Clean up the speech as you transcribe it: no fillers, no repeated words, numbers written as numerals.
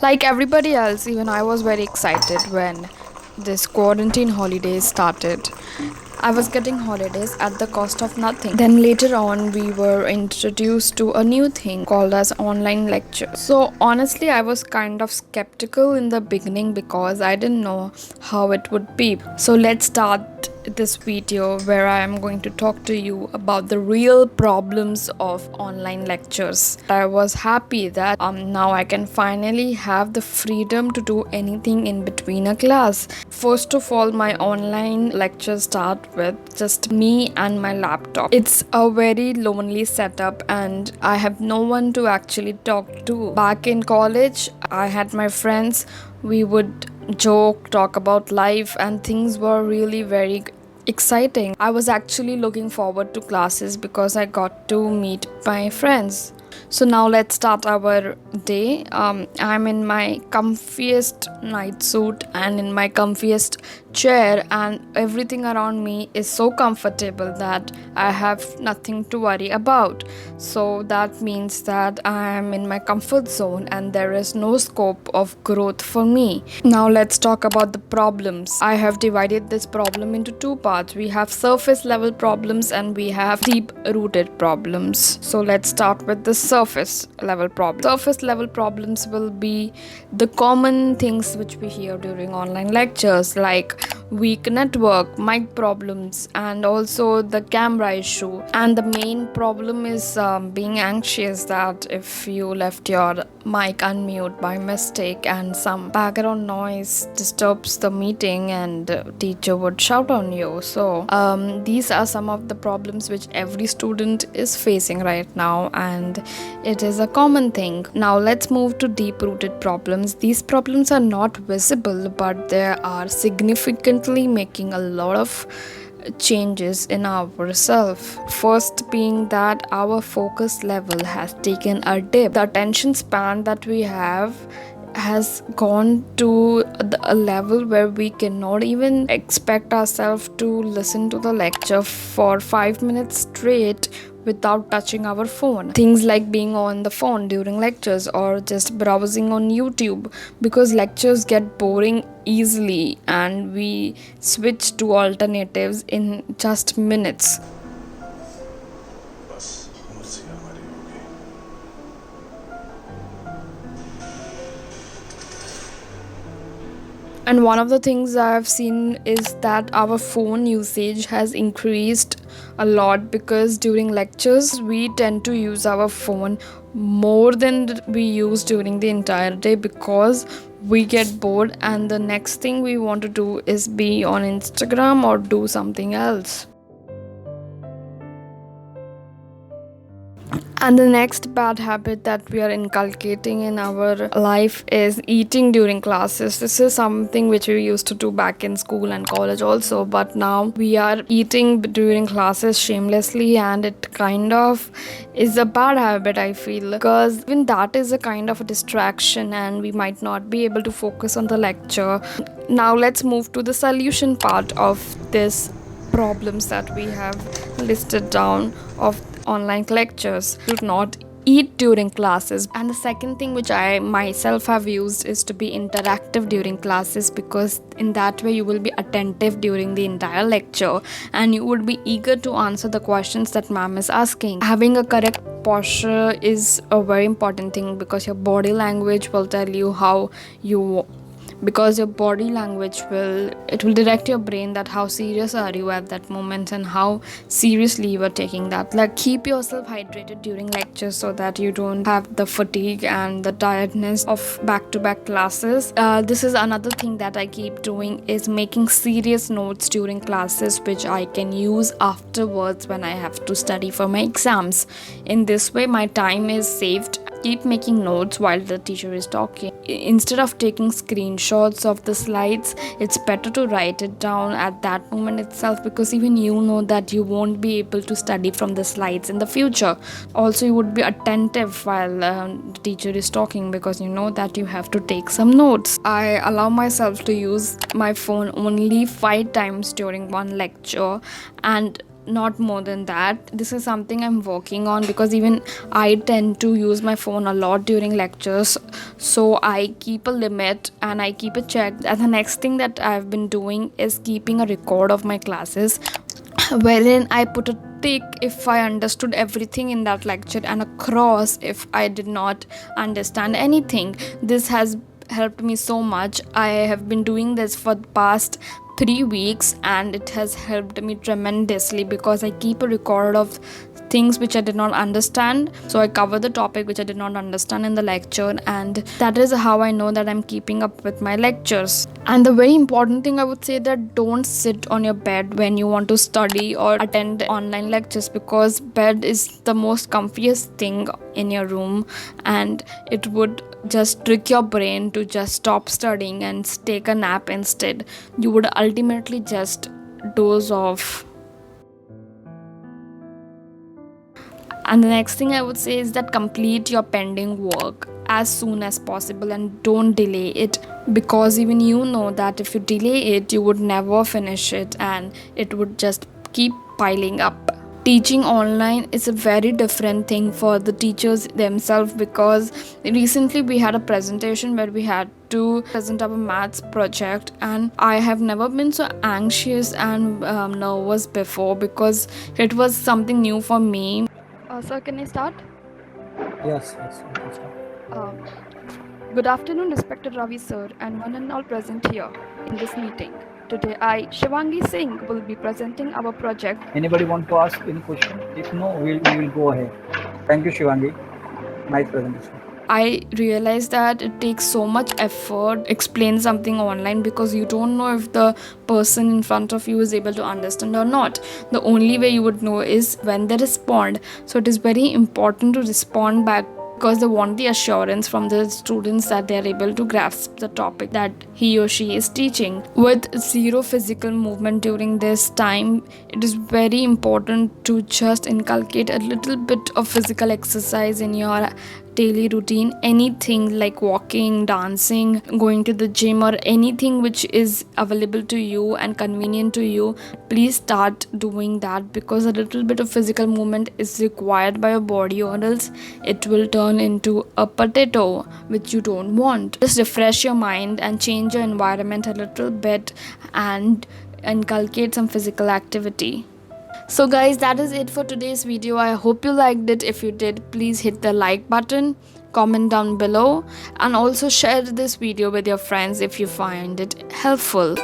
Like everybody else, even I was very excited when this quarantine holidays started. I was getting holidays at the cost of nothing. Then later on, we were introduced to a new thing called as online lecture. So honestly, I was kind of skeptical in the beginning because I didn't know how it would be. So let's start this video where I am going to talk to you about the real problems of online lectures. I was happy that now I can finally have the freedom to do anything in between a class. First of all, my online lectures start with just me and my laptop. It's a very lonely setup and I have no one to actually talk to. Back in college, I had my friends. We would joke, talk about life, and things were really very exciting. I was actually looking forward to classes because I got to meet my friends. So now let's start our day. I'm in my comfiest night suit and in my comfiest chair, and everything around me is so comfortable that I have nothing to worry about. So that means that I am in my comfort zone and there is no scope of growth for me. Now let's talk about the problems. I have divided this problem into two parts. We have surface level problems and we have deep rooted problems. So let's start with the surface level problem. Surface level problems will be the common things which we hear during online lectures, like weak network, mic problems, and also the camera issue. And the main problem is being anxious that if you left your mic unmute by mistake and some background noise disturbs the meeting and teacher would shout on you. So these are some of the problems which every student is facing right now, and it is a common thing. Now let's move to deep rooted problems. These problems are not visible, but they are significantly making a lot of changes in ourselves. First being that our focus level has taken a dip. The attention span that we have has gone to a level where we cannot even expect ourselves to listen to the lecture for 5 minutes straight without touching our phone. Things like being on the phone during lectures or just browsing on YouTube, because lectures get boring easily and we switch to alternatives in just minutes. And one of the things I have seen is that our phone usage has increased a lot, because during lectures we tend to use our phone more than we use during the entire day, because we get bored and the next thing we want to do is be on Instagram or do something else. And the next bad habit that we are inculcating in our life is eating during classes. This is something which we used to do back in school and college also, but now we are eating during classes shamelessly, and it kind of is a bad habit, I feel, because even that is a kind of a distraction and we might not be able to focus on the lecture. Now let's move to the solution part of this problems that we have listed down of online lectures. Do not eat during classes. And the second thing which I myself have used is to be interactive during classes, because in that way you will be attentive during the entire lecture and you would be eager to answer the questions that ma'am is asking. Having a correct posture is a very important thing, because your body language will tell you how you, because your body language will direct your brain that how serious are you at that moment and how seriously you are taking that. Like, keep yourself hydrated during lectures so that you don't have the fatigue and the tiredness of back-to-back classes. This is another thing that I keep doing, is making serious notes during classes which I can use afterwards when I have to study for my exams. In this way my time is saved. Keep making notes while the teacher is talking. Instead of taking screenshots of the slides, it's better to write it down at that moment itself, because even you know that you won't be able to study from the slides in the future. Also, you would be attentive while the teacher is talking, because you know that you have to take some notes. I allow myself to use my phone only 5 times during one lecture, and not more than that. This is something I'm working on, because even I tend to use my phone a lot during lectures, so I keep a limit and I keep a check. And the next thing that I've been doing is keeping a record of my classes, wherein I put a tick if I understood everything in that lecture and a cross if I did not understand anything. This has helped me so much. I have been doing this for the past 3 weeks and it has helped me tremendously, because I keep a record of things which I did not understand. So I cover the topic which I did not understand in the lecture, and that is how I know that I'm keeping up with my lectures. And the very important thing I would say, that don't sit on your bed when you want to study or attend online lectures, because bed is the most comfiest thing in your room, and it would just trick your brain to just stop studying and take a nap instead. You would ultimately just doze off. And the next thing I would say is that complete your pending work as soon as possible and don't delay it, because even you know that if you delay it, you would never finish it and it would just keep piling up. Teaching online is a very different thing for the teachers themselves, because recently we had a presentation where we had to present our maths project, and I have never been so anxious and nervous before, because it was something new for me. Sir, can I start? Yes, you can start. Uh, Good afternoon, respected Ravi sir, and one and all present here in this meeting. Today, I, Shivangi Singh, will be presenting our project. Anybody want to ask any question? If no, we will go ahead. Thank you, Shivangi. Nice presentation. I realized that it takes so much effort to explain something online, because you don't know if the person in front of you is able to understand or not. The only way you would know is when they respond. So it is very important to respond back, because they want the assurance from the students that they are able to grasp the topic that he or she is teaching. With zero physical movement during this time, it is very important to just inculcate a little bit of physical exercise in your daily routine. Anything like walking, dancing, going to the gym, or anything which is available to you and convenient to you, please start doing that, because a little bit of physical movement is required by your body, or else it will turn into a potato, which you don't want. Just refresh your mind and change your environment a little bit and inculcate some physical activity. So guys, that is it for today's video. I hope you liked it. If you did, please hit the like button, comment down below, and also share this video with your friends if you find it helpful.